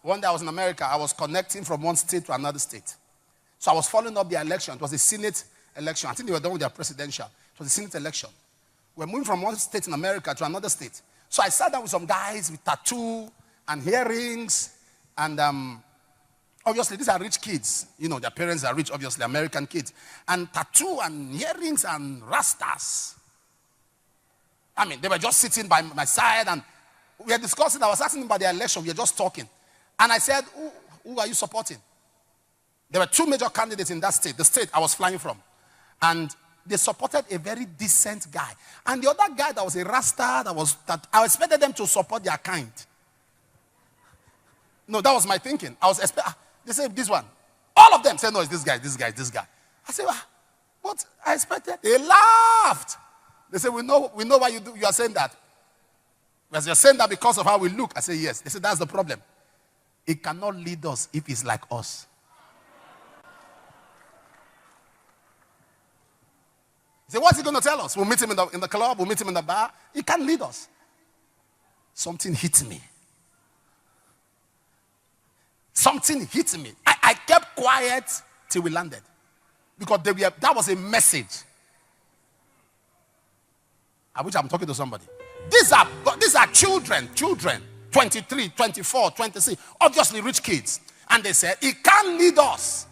One day I was in America. I was connecting from one state to another state. So I was following up the election. It was a Senate election. I think they were done with their presidential. It was a Senate election. We're moving from one state in America to another state. So I sat down with some guys with tattoo and earrings. And obviously, these are rich kids. You know, their parents are rich, obviously, American kids. And tattoo and earrings and rastas. I mean, they were just sitting by my side. And we were discussing. I was asking them about the election. We were just talking. And I said, who are you supporting? There were two major candidates in that state, the state I was flying from. And they supported a very decent guy. And the other guy that was a rasta, that I expected them to support their kind. No, that was my thinking. They said, this one. All of them said, no, it's this guy, this guy, this guy. I said, what? I expected. They laughed. They said, we know why you are saying that. Because you're saying that because of how we look. I said, yes. They said, that's the problem. It cannot lead us if it's like us. He said, what's he going to tell us? We'll meet him in the club. We'll meet him in the bar. He can't lead us. Something hit me. Something hit me. I kept quiet till we landed. Because that was a message. I wish I'm talking to somebody. These are children. 23, 24, 26. Obviously rich kids. And they said, he can't lead us.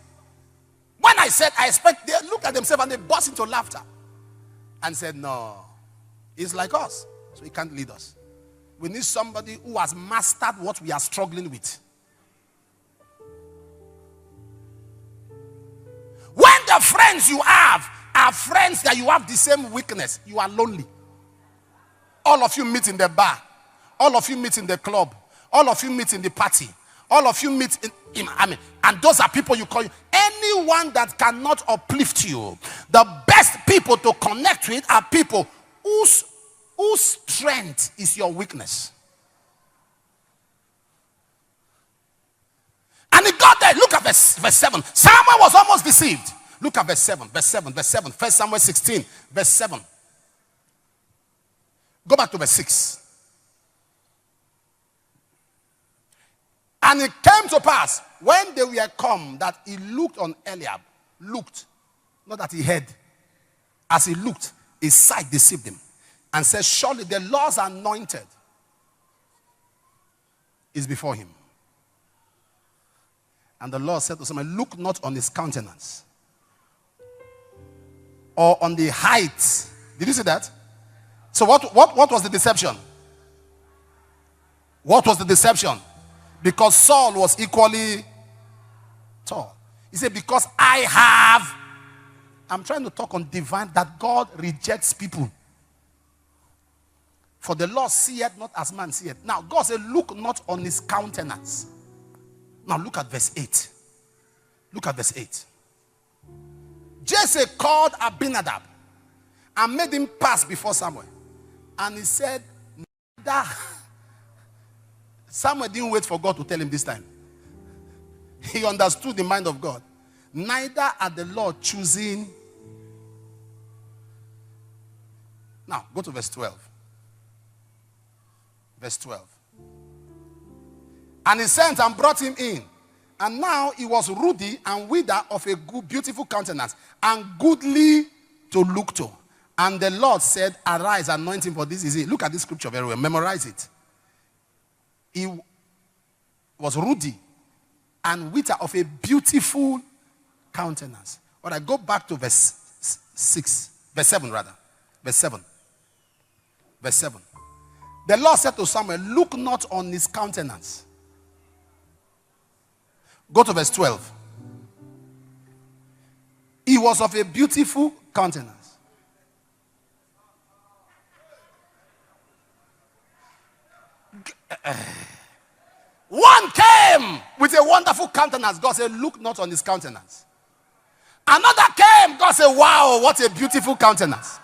When I said, I expect, they looked at themselves and they burst into laughter. And said, no, he's like us, so he can't lead us. We need somebody who has mastered what we are struggling with. When the friends you have are friends that you have the same weakness, you are lonely. All of you meet in the bar. All of you meet in the club. All of you meet in the party. All of you meet and those are people you call you. Anyone that cannot uplift you, the best people to connect with are people whose strength is your weakness. And he got there. Look at verse 7. Samuel was almost deceived. Look at verse 7. 1 Samuel 16, verse 7. Go back to verse 6. And it came to pass, when they were come, that he looked on Eliab. Looked. Not that he heard. As he looked, his sight deceived him. And said, surely the Lord's anointed is before him. And the Lord said to Samuel, look not on his countenance, or on the height. Did you see that? So what was the deception? What was the deception? Because Saul was equally tall. He said, because I'm trying to talk on divine, that God rejects people. For the Lord seeth not as man seeth. Now, God said, look not on his countenance. Now, look at verse 8. Look at verse 8. Jesse called Abinadab and made him pass before Samuel. And he said, Samuel didn't wait for God to tell him this time. He understood the mind of God. Neither are the Lord choosing. Now, go to verse 12. Verse 12. And he sent and brought him in. And now he was ruddy and wither of a good, beautiful countenance, and goodly to look to. And the Lord said, arise, anoint him, for this is it. Look at this scripture very well. Memorize it. He was ruddy and wither of a beautiful countenance. But I go back to verse 7 rather. Verse 7. Verse 7. The Lord said to Samuel, look not on his countenance. Go to verse 12. He was of a beautiful countenance. One came with a wonderful countenance. God said, look not on his countenance. Another came. God said, wow, what a beautiful countenance.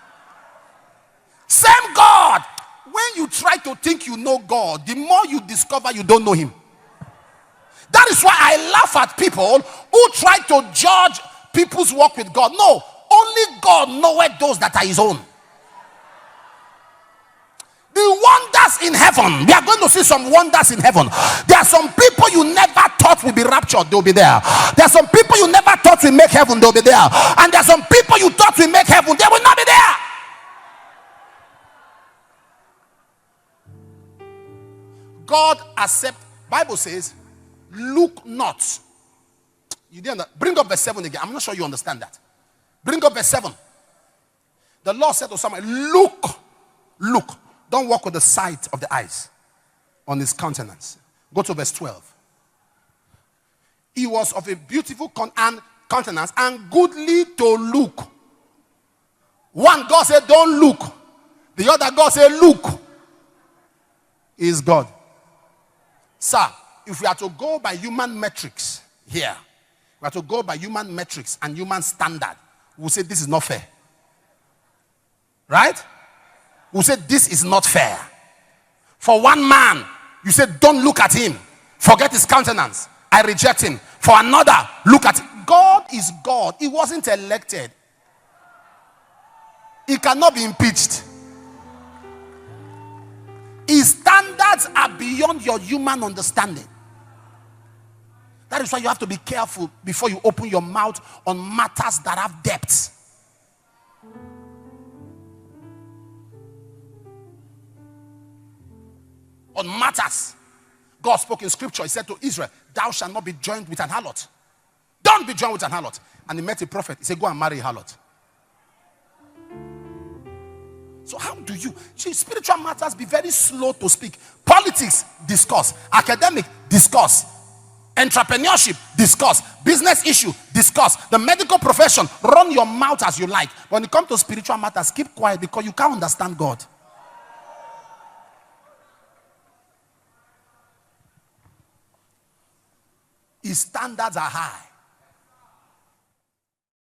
Same God. When you try to think you know God, the more you discover you don't know him. That is why I laugh at people who try to judge people's work with God. No, only God knoweth those that are his own. The wonders in heaven. We are going to see some wonders in heaven. There are some people you never thought will be raptured. They'll be there. There are some people you never thought will make heaven. They'll be there. And there are some people you thought will make heaven. They will not be there. God accept. Bible says, look not. You didn't. Bring up verse 7 again. I'm not sure you understand that. Bring up verse 7. The Lord said to someone, look. Don't walk with the sight of the eyes on his countenance. Go to verse 12. He was of a beautiful countenance and goodly to look. One God said, don't look. The other God said, look. He is God. Sir, if we are to go by human metrics here, we are to go by human metrics and human standard, we'll say this is not fair. Right? We'll say this is not fair. For one man, you say don't look at him. Forget his countenance. I reject him. For another, look at him. God is God. He wasn't elected. He cannot be impeached. His standards are beyond your human understanding. That is why you have to be careful before you open your mouth on matters that have depth. On matters. God spoke in scripture. He said to Israel, thou shalt not be joined with an harlot. Don't be joined with an harlot. And he met a prophet. He said, go and marry a harlot. So how do you? See, spiritual matters, be very slow to speak. Politics, discuss. Academic, discuss. Entrepreneurship, discuss. Business issue, discuss. The medical profession, run your mouth as you like. When it comes to spiritual matters, keep quiet because you can't understand God. His standards are high.